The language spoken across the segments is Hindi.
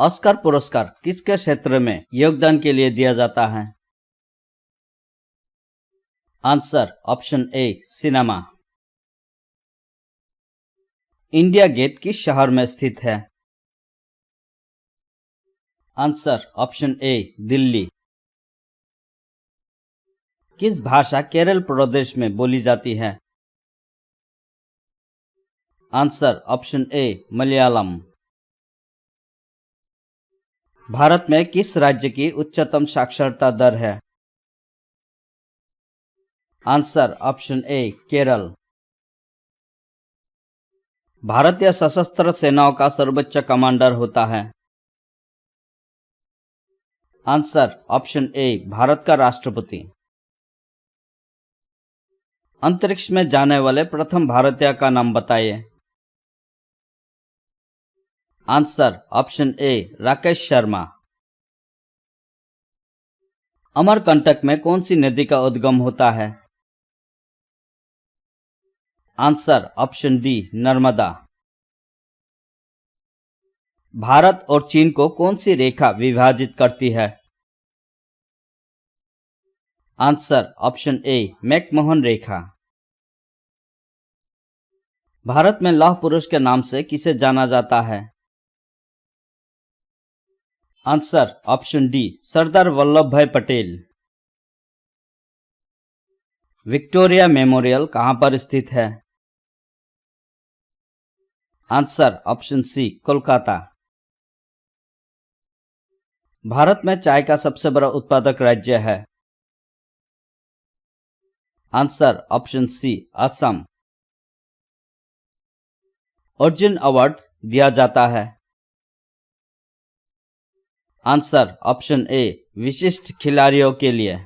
ऑस्कर पुरस्कार किसके क्षेत्र में योगदान के लिए दिया जाता है? Answer option A cinema. India Gate किस शहर में स्थित है? Answer option A Delhi. किस भाषा केरल प्रदेश में बोली जाती है? Answer option A Malayalam. भारत में किस राज्य की उच्चतम साक्षरता दर है? Answer option A Kerala. भारतीय सशस्त्र सेनाओं का सर्वोच्च कमांडर होता है? आंसर ऑप्शन ए भारत का राष्ट्रपति। अंतरिक्ष में जाने वाले प्रथम भारतीय का नाम बताइए। आंसर ऑप्शन ए राकेश शर्मा। अमरकंटक में कौन सी नदी का उद्गम होता है? Answer option D Narmada. Bharat और चीन को कौन सी रेखा विभाजित करती है? आंसर ऑप्शन ए मैकमोहन रेखा। भारत में लौह पुरुष के नाम से किसे जाना जाता है? Answer option D Sardar Vallabhbhai Patel. Victoria Memorial कहां पर स्थित है? Answer option C Kolkata. भारत में चाय का सबसे बड़ा उत्पादक राज्य है? Answer option C Assam. Arjun award दिया जाता है? आंसर ऑप्शन ए विशिष्ट खिलाड़ियों के लिए।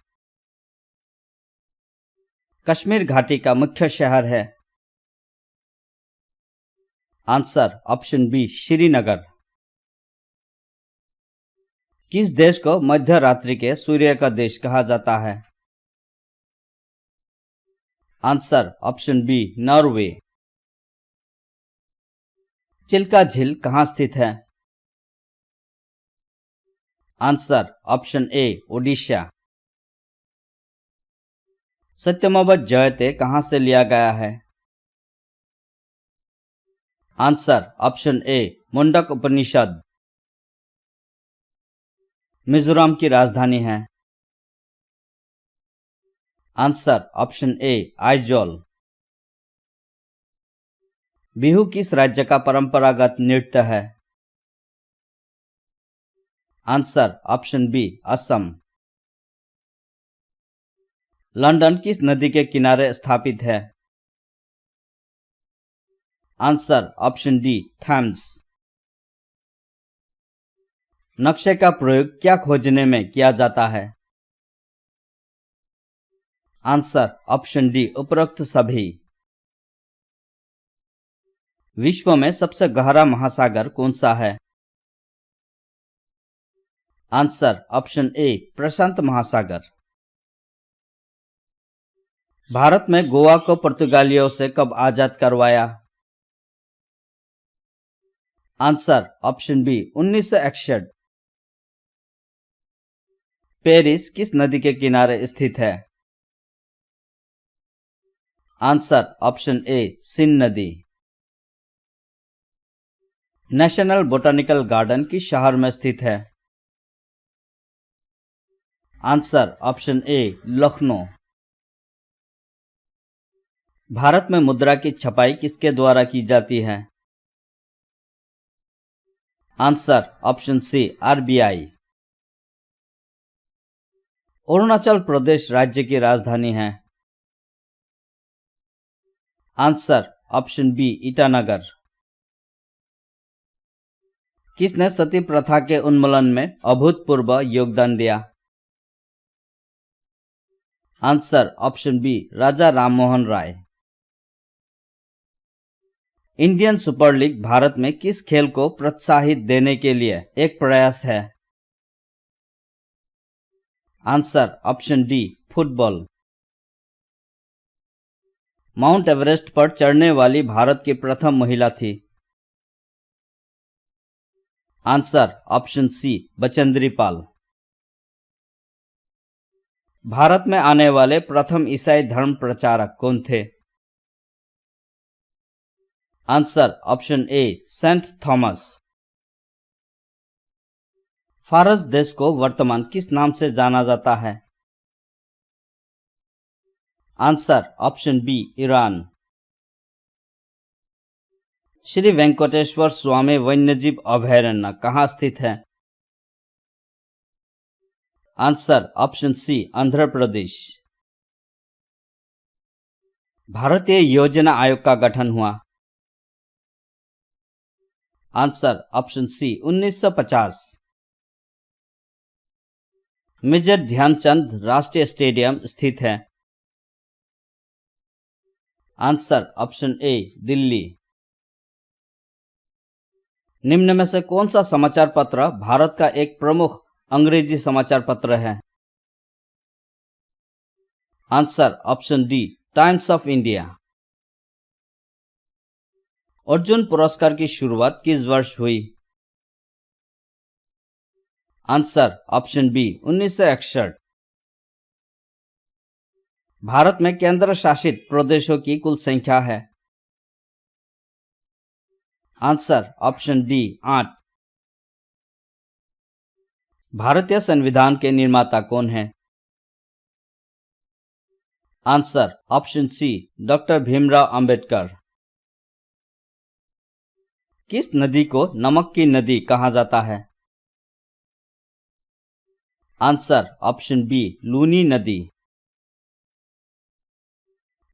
कश्मीर घाटी का मुख्य शहर है? Answer option B Srinagar. किस देश को मध्य रात्रि के सूर्य का देश कहा जाता है? Answer option B Norway. Chilka झील कहां स्थित है? Answer option A Odisha. Satyamev Jayate कहां से लिया गया है? Answer option A Mundaka Upanishad. Mizoram की राजधानी है? Answer option A Aizawl. Bihu किस राज्य का परंपरागत नृत्य है? Answer option B Assam. London किस नदी के किनारे स्थापित है? Answer option D Thames. नक्शे का प्रयोग क्या खोजने में किया जाता है? आंसर ऑप्शन डी उपरोक्त सभी। विश्व में सबसे गहरा महासागर कौन सा है? आंसर ऑप्शन ए प्रशांत महासागर। भारत में गोवा को पुर्तगालियों से कब आजाद करवाया? Answer option B 1961। पेरिस किस नदी के किनारे स्थित है? आंसर ऑप्शन ए सिन नदी। नेशनल बोटैनिकल गार्डन किस शहर में स्थित है? Answer option A Lucknow. Bharat में मुद्रा की छपाई किसके द्वारा की जाती है? Answer option C RBI. Arunachal Pradesh राज्य की राजधानी है? Answer option B Itanagar. किसने सती प्रथा के उन्मूलन में अभूतपूर्व योगदान दिया? Answer option B Raja Rammohan Roy. Indian Super League Bharat में किस खेल को प्रोत्साहित देने के लिए एक प्रयास है? Answer option D football. Mount Everest पर चढ़ने वाली भारत की प्रथम महिला थी? Answer option C Bachendri Pal. भारत में आने वाले प्रथम ईसाई धर्म प्रचारक कौन थे? Answer option A Saint Thomas. फारस देश को वर्तमान किस नाम से जाना जाता है? Answer option B Iran. Shri Venkateswara Swami वन्यजीव अभयारण्य कहाँ स्थित है? Answer option C Andhra Pradesh. भारतीय योजना आयोग का गठन हुआ? Answer option C 1950। Major Dhyanchand राष्ट्रीय स्टेडियम स्थित है? Answer option A Delhi. निम्न में से कौन सा समाचार पत्र भारत का एक प्रमुख अंग्रेजी समाचार पत्र है? Answer option D times of India. Arjun पुरस्कार की शुरुआत किस वर्ष हुई? Answer option B 1961। भारत में केंद्र शासित प्रदेशों की कुल संख्या है? Answer option D 8। भारतीय संविधान के निर्माता कौन है? Answer option C doctor Bhimrao Ambedkar. किस नदी को नमक की नदी कहा जाता है? आंसर ऑप्शन बी लूनी नदी।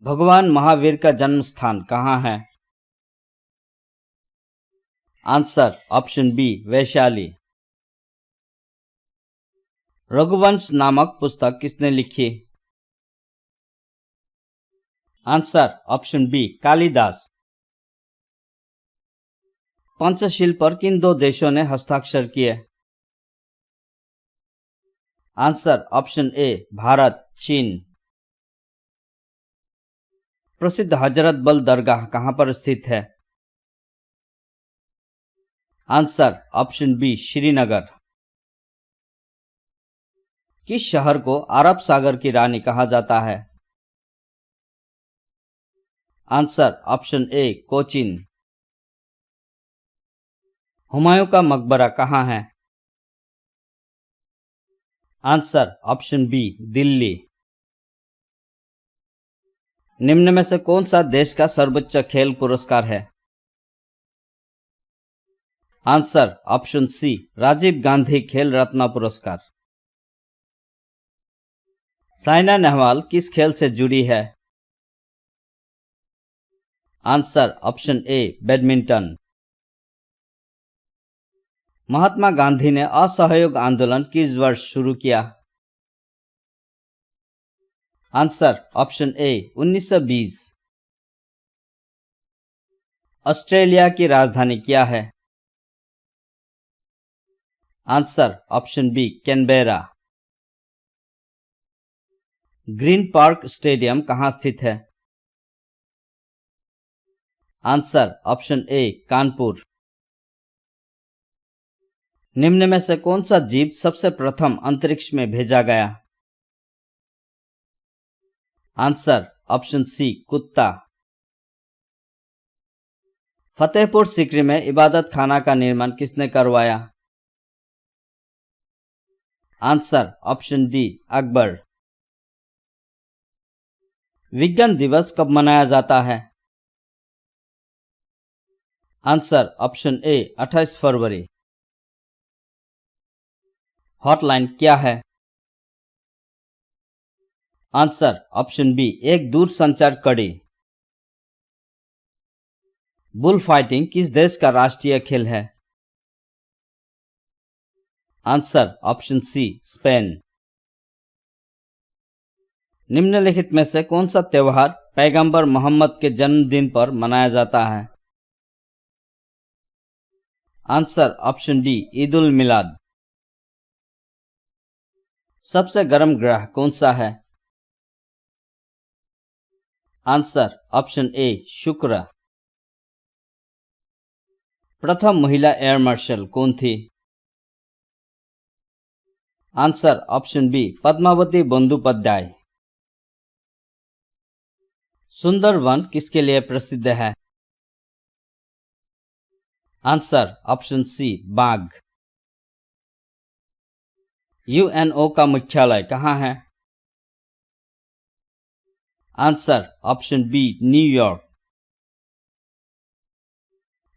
भगवान महावीर का जन्म स्थान कहाँ है? Answer option B Vaishali. Raghuvansh नामक पुस्तक किसने लिखी? Answer option B Kalidas. Panchsheel पर किन दो देशों ने हस्ताक्षर किए? आंसर ऑप्शन ए भारत चीन। प्रसिद्ध हजरत बल दरगाह कहां पर स्थित है? Answer option B Srinagar. किस शहर को अरब सागर की रानी कहा जाता है? Answer option A Cochin. Humayun का मकबरा कहाँ है? Answer option B Delhi. निम्न में से कौन सा देश का सर्वोच्च खेल पुरस्कार है? Answer option C Rajiv Gandhi Khel Ratna पुरस्कार। साइना नेहवाल किस खेल से जुड़ी है? Answer option A badminton. Mahatma Gandhi ने असहयोग आंदोलन किस वर्ष शुरू किया? आंसर ऑप्शन ए 1920। ऑस्ट्रेलिया की राजधानी क्या है? Answer option B Canberra. Green park stadium कहाँ स्थित है? Answer option A Kanpur. निम्न में से कौन सा जीव सबसे प्रथम अंतरिक्ष में भेजा गया? आंसर ऑप्शन सी कुत्ता। फतेहपुर सीकरी में इबादत खाना का निर्माण किसने करवाया? Answer option D Akbar. विज्ञान दिवस कब मनाया जाता है? आंसर ऑप्शन ए 28 फरवरी। हॉटलाइन क्या है? आंसर ऑप्शन बी एक दूरसंचार कड़ी। बुल फाइटिंग किस देश का राष्ट्रीय खेल है? Answer option C Spain. निम्नलिखित में से कौन सा त्योहार पैगंबर मोहम्मद के जन्मदिन पर मनाया जाता है? Answer option D Eid ul मिलाद। सबसे गर्म ग्रह कौन सा है? आंसर ऑप्शन ए शुक्र। प्रथम महिला एयर मार्शल कौन थी? Answer option B Padmavati Bandopadhyay. Sundarban किसके लिए प्रसिद्ध है? आंसर ऑप्शन सी बाघ। यूएनओ का मुख्यालय कहाँ है? Answer option B New York.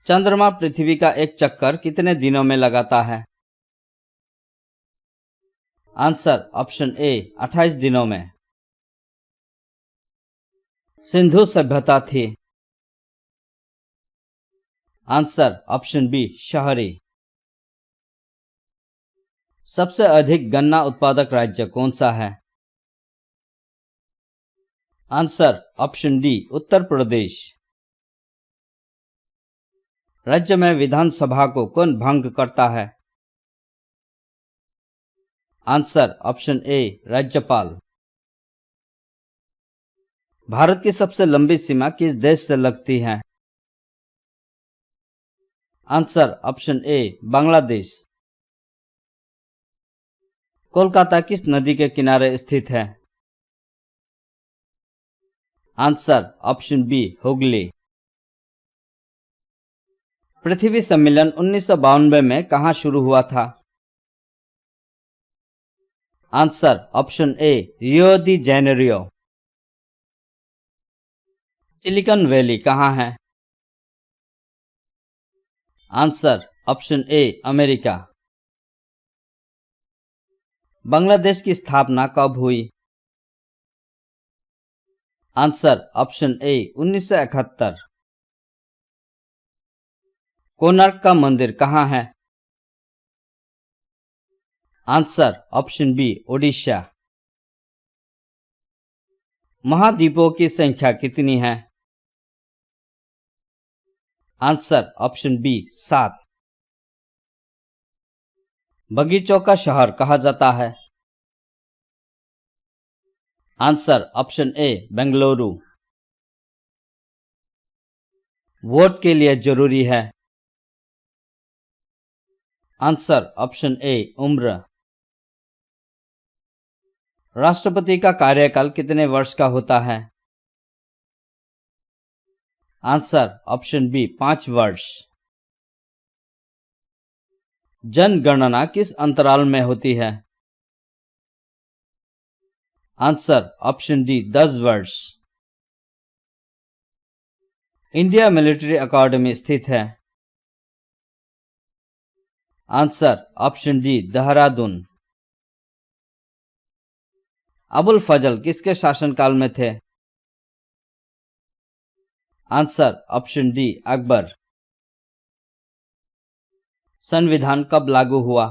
चंद्रमा पृथ्वी का एक चक्कर कितने दिनों में लगाता है? आंसर ऑप्शन ए 28 दिनों में। सिंधु सभ्यता थी? आंसर ऑप्शन बी शहरी। सबसे अधिक गन्ना उत्पादक राज्य कौन सा है? Answer option D Uttar Pradesh. राज्य में विधानसभा को कौन भंग करता है? आंसर ऑप्शन ए राज्यपाल। भारत की सबसे लंबी सीमा किस देश से लगती है? Answer option A Bangladesh. Kolkata किस नदी के किनारे स्थित है? Answer option B Hooghly. पृथ्वी सम्मेलन 1992 में कहां शुरू हुआ था? Answer option A Rio de Janeiro. Silicon Valley कहां है? Answer option A America. Bangladesh की स्थापना कब हुई? आंसर ऑप्शन ए 1971। कोणार्क का मंदिर कहाँ है? Answer option B Odisha. महाद्वीपों की संख्या कितनी है? Answer option B 7। बगीचों का शहर कहा जाता है? Answer option A Bengaluru. Vote के लिए जरूरी है? आंसर ऑप्शन ए उम्र। राष्ट्रपति का कार्यकाल कितने वर्ष का होता है? आंसर ऑप्शन बी 5 वर्ष। जनगणना किस अंतराल में होती है? आंसर ऑप्शन डी 10 वर्ष। इंडिया मिलिट्री अकादमी स्थित है? Answer option D Dehradun. Abul Fazal किसके शासनकाल में थे? Answer option D Akbar. संविधान कब लागू हुआ?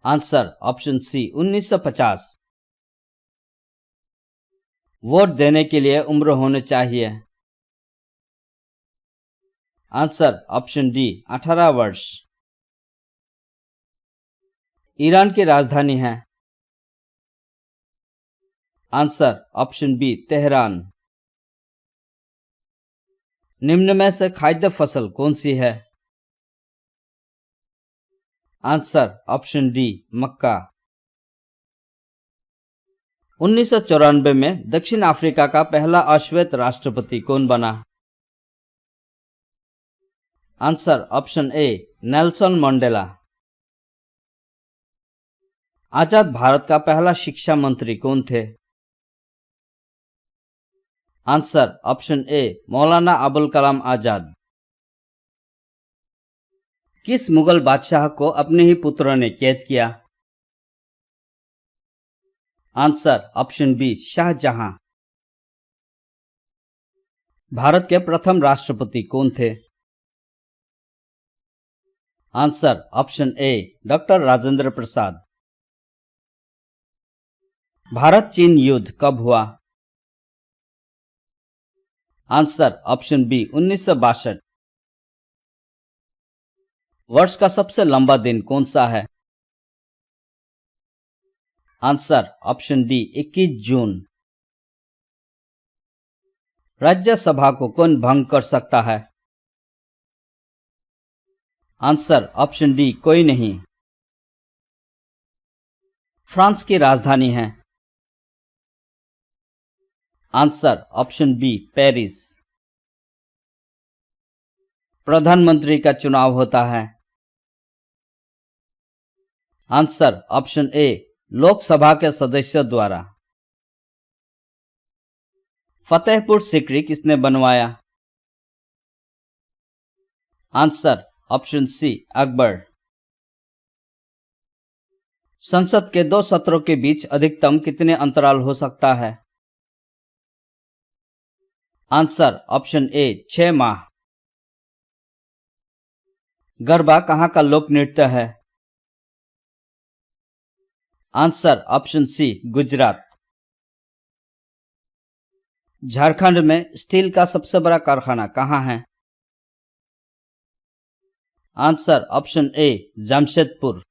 Answer option C 1950। वोट देने के लिए उम्र होनी चाहिए? आंसर ऑप्शन डी 18 वर्ष। ईरान की राजधानी है? Answer option B Tehran. निम्न में से खाद्य फसल कौन सी है? आंसर ऑप्शन डी मक्का। 1994 में दक्षिण अफ्रीका का पहला अश्वेत राष्ट्रपति कौन बना? Answer option A Nelson Mandela. आजाद भारत का पहला शिक्षा मंत्री कौन थे? आंसर ऑप्शन ए मौलाना अबुल कलाम आजाद। किस मुगल बादशाह को अपने ही पुत्रों ने कैद किया? Answer option B Shahjahan. Bharat के प्रथम राष्ट्रपति कौन थे? Answer option A doctor Rajendra Prasad. Bharat चीन युद्ध कब हुआ? Answer option B 1962। वर्ष का सबसे लंबा दिन कौन सा है? आंसर ऑप्शन डी 21 जून। राज्यसभा को कौन भंग कर सकता है? आंसर ऑप्शन डी कोई नहीं। फ्रांस की राजधानी है। Answer option B Paris. प्रधानमंत्री का चुनाव होता है। आंसर ऑप्शन ए लोकसभा के सदस्यों द्वारा। फतेहपुर सीकरी किसने बनवाया? Answer option C Akbar. संसद के 2 सत्रों के बीच अधिकतम कितने अंतराल हो सकता है? आंसर ऑप्शन ए 6 माह। गरबा कहाँ का लोक नृत्य है? Answer option C Gujarat. Jharkhand में स्टील का सबसे बड़ा कारखाना कहाँ है? Answer option A Jamshedpur.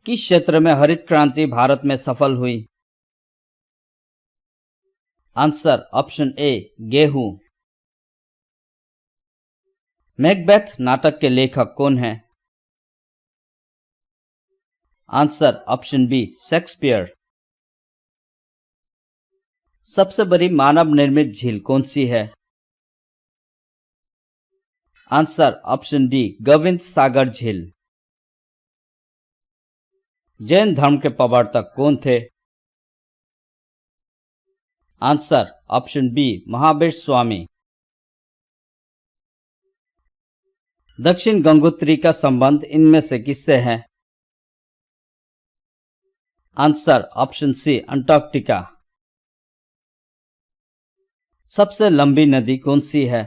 किस क्षेत्र में हरित क्रांति भारत में सफल हुई? आंसर ऑप्शन ए गेहूं। मैकबेथ नाटक के लेखक कौन है? Answer option B Shakespeare. सबसे बड़ी मानव निर्मित झील कौन सी है? Answer option D Govind Sagar झील। जैन धर्म के प्रवर्तक कौन थे? Answer option B Mahavir Swami. Dakshin Gangotri का संबंध इनमें से किससे है? Answer option C Antarctica. सबसे लंबी नदी कौन सी है?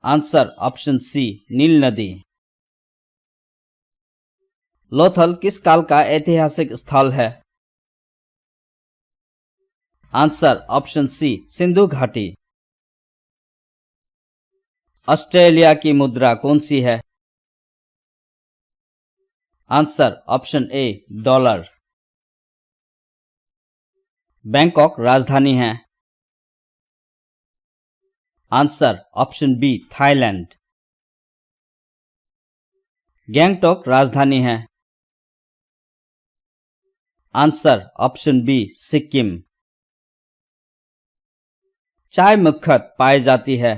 आंसर ऑप्शन सी नील नदी। लोथल किस काल का ऐतिहासिक स्थल है? आंसर ऑप्शन सी सिंधु घाटी। ऑस्ट्रेलिया की मुद्रा कौन सी है? Answer option A dollar. Bangkok राजधानी है। Answer option B Thailand. Gangtok राजधानी है। Answer option B Sikkim. चाय मुख्यतः पाई जाती है।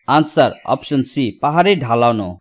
आंसर ऑप्शन सी पहाड़ी ढलानों।